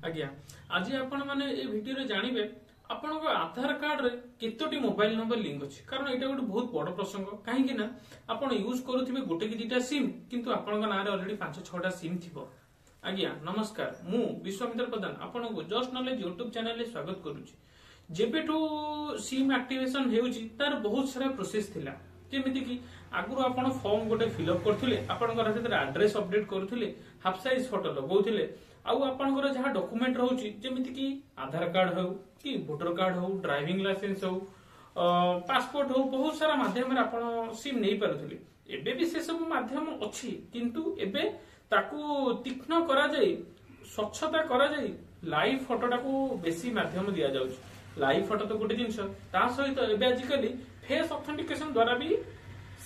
आज्ञा आज आपण माने ए वीडियो रे जानिबे आपनको आधार कार्ड रे केतोटी मोबाइल नंबर लिंक अछि कारण एटा गोटे बहुत बड़ प्रसंग काहे कि ना आपण यूज करूथिबे गोटे कि दुटा सिम किंतु आपनका नारे ऑलरेडी 5-6टा सिम थिबो। आज्ञा नमस्कार मु विश्वामित्र प्रधान आपनको जस्ट नॉलेज यूट्यूब चैनल रे स्वागत करूची। जेबेठू सिम एक्टिवेशन हेउची तार बहुत सारा प्रोसेस थिला जेमिति कि आगुरु आपण फॉर्म गोटे फिलअप करथुले आपनकर सेतर एड्रेस अपडेट करथुले हाफ साइज फोटो लगौथुले आउ आपनकर जहा डॉक्यूमेंट रहउची जेमिति कि आधार कार्ड हो कि वोटर कार्ड हो ड्राइविंग लाइसेंस हो पासपोर्ट हो बहुत सारा माध्यम रे आपण सिम नै पारुथुले एबे भी से सब माध्यम अछि किंतु एबे ताकू तीक्ष्ण करा जाई स्वच्छता करा जाई लाइव फोटोटा को बेसी माध्यम दिया जाउची। लाइव फोटो तो गोटे जिंस ता सहित एबे आजिकली फेस ऑथेंटिकेशन द्वारा भी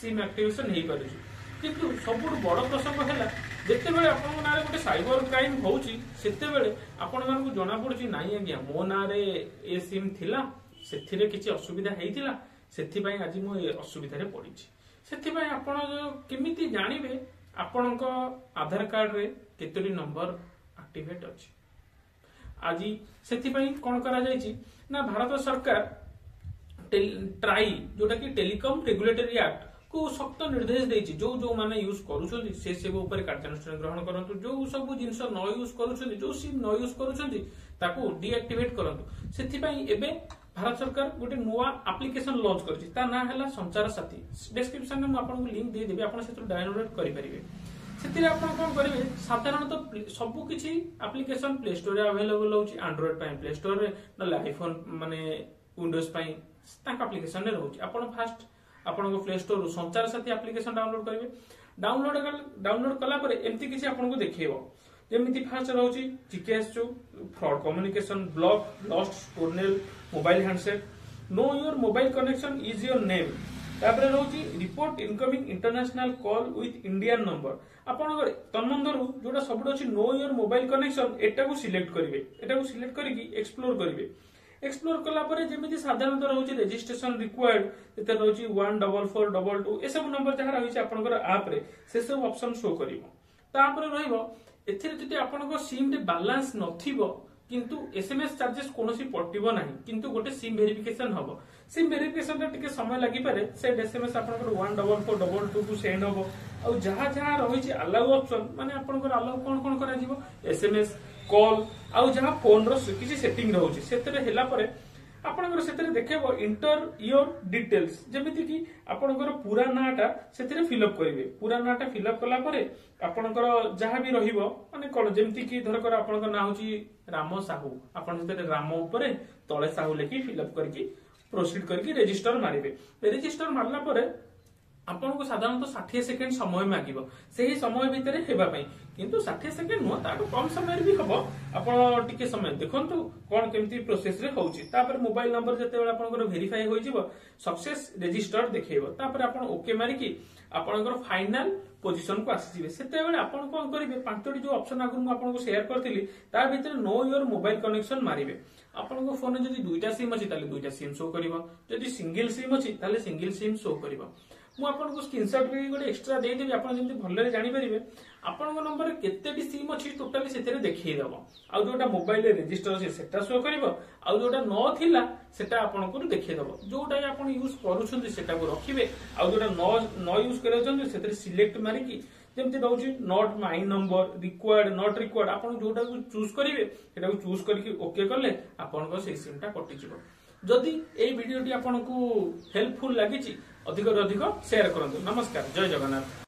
सिम एक्टिवेशन हेई पारुची किंतु सबुठ बड़ प्रसंग है जिते बड़े आपण नारे गोटे साइबर क्राइम होउची सेते बेले आपण मानकु जणा पड़ुची नाही आज्ञा मो नारे ए सिम थिला सेथिरे किछि असुविधा हेइतिला सेथि पई आज मो ए असुविधा रे पड़िची सेथि पई आपण केमिति जानिबे आपणको आधार कार्ड रे केतोरी नंबर एक्टिवेट अछि आज सेथि पई कोन करा जायछि ना भारत सरकार ट्राई जोटा कि टेलीकॉम रेगुलेटरी एक्ट को सख्त निर्देश देछि जो जो माने यूज करूछन्ती से सब ऊपर कार्यानुष्ठान ग्रहण करंतु जो सब जिंस न यूज करूछन्ती जो सिम न यूज करूछन्ती ताको डीएक्टिवेट करंतु सेथि पई एबे भारत सरकार गोटे नुवा एप्लिकेशन लॉन्च करछि ता ना हला संचार साथी डिस्क्रिप्शन में आपन को लिंक दे देबे आपन सेतु डाउनलोड करि परिबे सेतिरे आपन कोन करिवे साधारणतः सब किछि एप्लिकेशन प्ले स्टोर रे अवेलेबल होछि एंड्रॉइड पई प्ले स्टोर रे न आईफोन माने विंडोज पई ताक एप्लिकेशन रे रहउछि आपन फास्ट आपन को प्ले स्टोर संचार साथी एप्लिकेशन डाउनलोड करिवे डाउनलोड कला परे एम्ति किछि आपन को देखैबो जेमिति फास्ट रहउछि जीकेएस जो fraud communication block lost stolen mobile handset know your mobile connection is your name तापरे रहउछि report incoming international call with Indian number आपन तन्मंदरु जोटा सबड अछि नो योर मोबाइल कनेक्शन एटा को सिलेक्ट करिकि एक्सप्लोर करिवे एक्सप्लोर कला परे जेमिति साधारणतः रहउछि रजिस्ट्रेशन रिक्वायर्ड एते रहउछि 14422 ए सब नंबर जहा रहउछि आपनकर ऐप रे से सब ऑप्शन शो करिवो तापरे रहइबो एथिरे जति आपनको सिम रे बैलेंस नथिबो किंतु एसएमएस चार्जेस कोनोसी पटिबो नाही किंतु गोटे सिम वेरिफिकेशन हबो सिम वेरिफिकेशन रे टिके समय लागि पारे से एसएमएस आपनकर 14422 को सेंड हबो आ जहा जहा रहउछि अलाउ ऑप्शन माने आपनकर अलाउ कोन कोन करा जिवो एसएमएस कॉल आउ जहा फोन रो किछि सेटिंग रहउछि सेतरे हेला परे आपनकर सेतरे देखेबो इंटर योर डिटेल्स जेमिति कि आपनकर पूरा नाटा सेतरे फिलअप करिवे पूरा नाटा फिलअप कला परे आपनकर जहा भी रहिबो माने कोन जेमिति कि धर कर आपनकर ना होछि राम साहू आपन सेतरे राम ऊपरे तळे साहू लेखि फिलअप करके प्रोसीड करके रजिस्टर मारिबे रजिस्टर मारला परे आपन को साधारणतः 60 सेकेंड समय मागिबो सेही समय भितरे हेबा पई किंतु 60 सेकेंड नो ताको कम समय भी हबो आपन टिके समय देखंतु कोन केमती प्रोसेस रे होउची तापर मोबाइल नंबर जते बेला आपन को वेरीफाई होई जिवो सक्सेस रजिस्टर्ड देखेबो तापर आपन ओके मारि कि आपन को फाइनल पोजीशन को आसी जिवे सेते बेला आपन कोन करिवे पांचटी जो ऑप्शन आगु मु आपन को शेयर करथिली ता भितरे नो योर मोबाइल कनेक्शन मारिवे आपन को फोन जदी दुईटा सिम अछि ताले दुईटा सिम शो करिवो जदी सिंगल सिम अछि ताले सिंगल सिम शो करिवो मु आपन को स्क्रीनशॉट भी गोटे एक्स्ट्रा दे देबी आपन जेंति भल्ले जानि परिबे आपन को नंबर केतेडी सिम अछि टोटली सेतेरे देखै देबो आ जोटा मोबाइल रे रजिस्टर अछि सेटा शो करिवो आ जोटा न थिला सेटा आपन को देखै देबो जोटा आपन यूज करूछन्ती सेटा को रखिबे आ जोटा न यूज करछन्ती सेतेरे सिलेक्ट मारि कि जेंति रहउछि not my number required not required आपन जोटा को चूज करिवे सेटा को चूज करके ओके करले आपन को से सिमटा कटि जिवो जदि ए वीडियोटी आपन को हेल्पफुल लागिछि अधिक अधिक शेयर करंतु। नमस्कार जय जगन्नाथ।